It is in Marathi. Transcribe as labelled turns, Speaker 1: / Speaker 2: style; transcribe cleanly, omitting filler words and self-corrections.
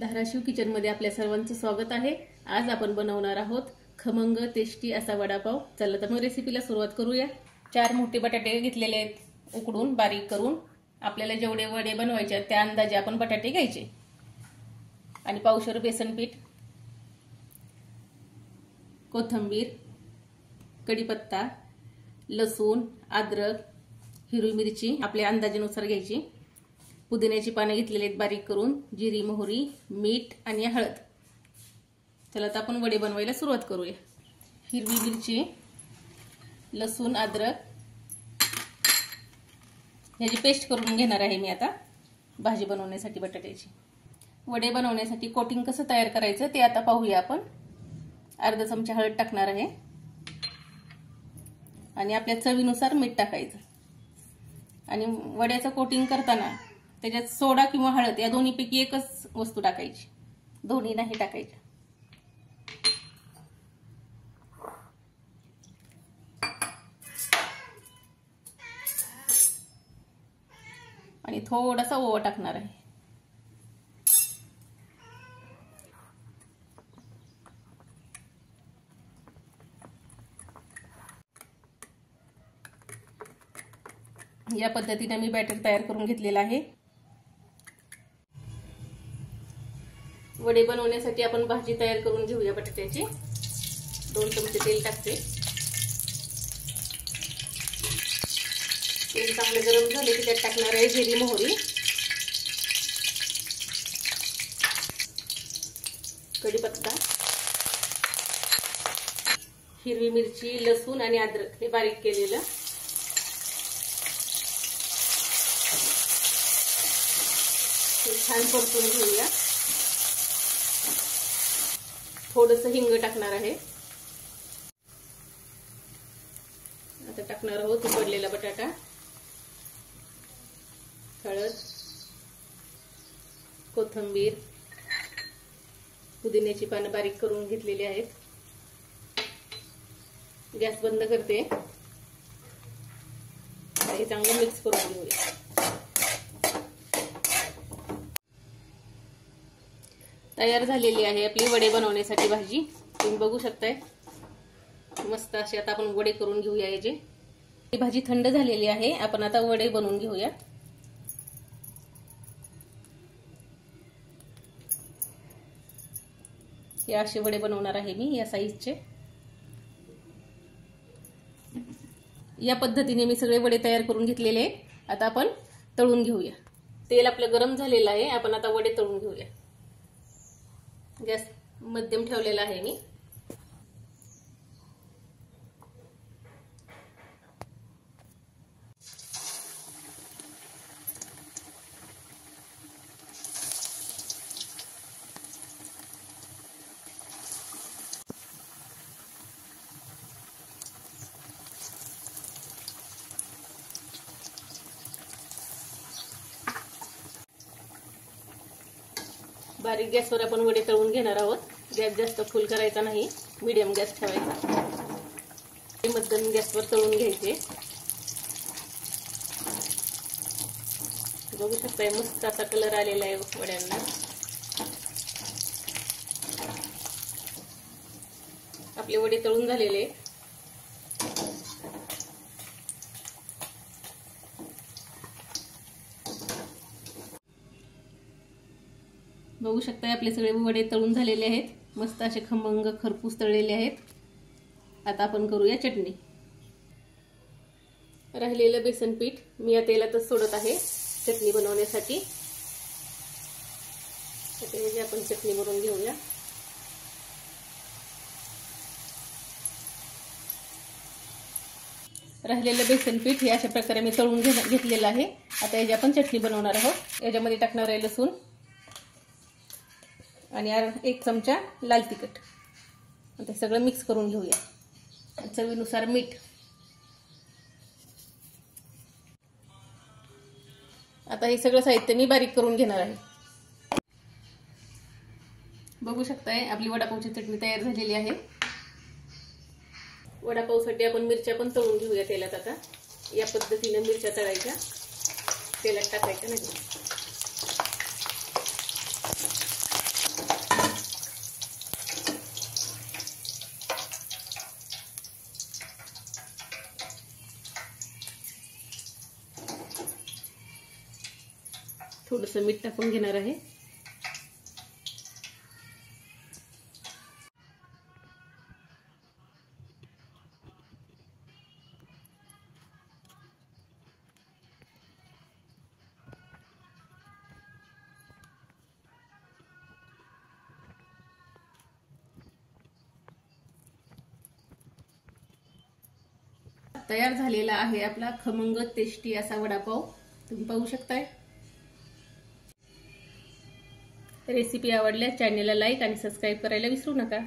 Speaker 1: धाराशिव किचनमध्ये आपल्या सर्वांचं स्वागत आहे। आज आपण बनवणार आहोत खमंग टेस्टी असा वडापाव। चला तर मग रेसिपीला सुरुवात करूया। 4 मोठे बटाटे घेतलेले आहेत उकडून बारीक करून। आपल्याला जेवढे वडे बनवायचे त्या अंदाजे आपण बटाटे घ्यायचे आणि पावशेर बेसन पीठ, कोथिंबीर, कढीपत्ता, लसूण, अद्रक, हिरवी मिरची आपल्या अंदाजानुसार घ्यायची, पुदिन्याची पाने घेतलेली आहेत बारीक करून, जिरी, मोहरी, मीठ आणि हळद। चला आता आपण वडे बनवायला सुरुवात करूया। हिरवी मिरची, लसूण, अद्रक ह्याची पेस्ट करून घेणार आहे मी आता भाजी बनवण्यासाठी बटाट्याची। वडे बनवण्यासाठी कोटिंग कसं तयार करायचं ते आता पाहूया आपण। अर्धा चमचा हळद टाकणार आहे आणि आपल्या चवीनुसार मीठ टाकायचं। आणि वड्याचं कोटिंग करताना त्याच्यात सोडा किंवा हळद या दोन्हीपैकी एकच वस्तू टाकायची, दोन्ही नाही टाकायच्या। आणि थोडासा ओवा टाकणार आहे। या पद्धतीने मी बॅटर तयार करून घेतलेला आहे। वडे बनवण्यासाठी आपण भाजी तयार करून घेऊया बटाट्याची। 2 चमचे तेल टाकते। तेल चांगले गरम झाले की त्यात टाकणार आहे जिरी, मोहरी, कढीपत्ता, हिरवी मिरची, लसूण आणि अद्रक हे बारीक केलेलं। छान परतून घेऊया। थोडंसं हिंग टाकणार आहे। आता टाकणार आहोत उकडलेला बटाटा, हळद, कोथिंबीर, पुदिन्याची पानं बारीक करून घेतलेली आहेत। गॅस बंद करते। हे चांगलं मिक्स करून घेऊया। तयार झालेली आहे आपली वडे बनवण्यासाठी भाजी। तुम्ही बघू शकताय मस्त अशी आता आपण वडे करून घेऊया। याची ही भाजी थंड झालेली आहे। आपण आता वडे बनवून घेऊया। हे असे वडे बनवणार आहे मी या साईजचे। या पद्धतीने मी सगळे वडे तयार करून घेतलेले आहेत। आता आपण तळून घेऊया। तेल आपलं गरम झालेलं आहे। आपण आता वडे तळून घेऊया। गॅस मध्यम ठेवलेला आहे मी। बारीक गॅसवर आपण वडे तळून घेणार आहोत। गॅस जास्त फुल करायचा नाही, मीडियम गॅस ठेवायचा। मध्यम गॅसवर तळून घ्यायचे। बघू शकताय मस्त असा कलर आलेला आहे वड्यांना। आपले वडे तळून झालेले। बघू शकताय आपले सगळे वडे तळून झालेले आहेत। मस्त असे खमंग खरपूस तळलेले आहेत। आता आपण करूया चटणी। राहिलेलं बेसन पीठ मी या तेलातच सोडत आहे चटणी बनवण्यासाठी। आता आपण चटणी बनवून घेऊया। राहिलेलं बेसन पीठ हे अशा प्रकारे मी तळून घेतलेलं आहे। आता याची आपण चटणी बनवणार आहोत। याच्यामध्ये टाकणार आहे लसूण आणि 1 चमचा लाल तिखट। आता सगळं मिक्स करून घेऊया। चवीनुसार मीठ। आता हे सगळं साहित्य मी बारीक करून घेणार आहे। बघू शकताय आपली वडापावची चटणी तयार झालेली आहे। वडापावसाठी आपण मिरच्या पण तळून घेऊया तेलात। आता या पद्धतीने मिरच्या तळायच्या, तेलात टाकायच्या नाही। थोडंसं मीठ टाकून घेणार आहे. तयार झालेला आहे आपला खमंग टेस्टी असा वडापाव. तुम्ही पाहू शकताय. रेसिपी आवडल्यास चॅनलला लाईक आणि सबस्क्राईब करायला विसरू नका.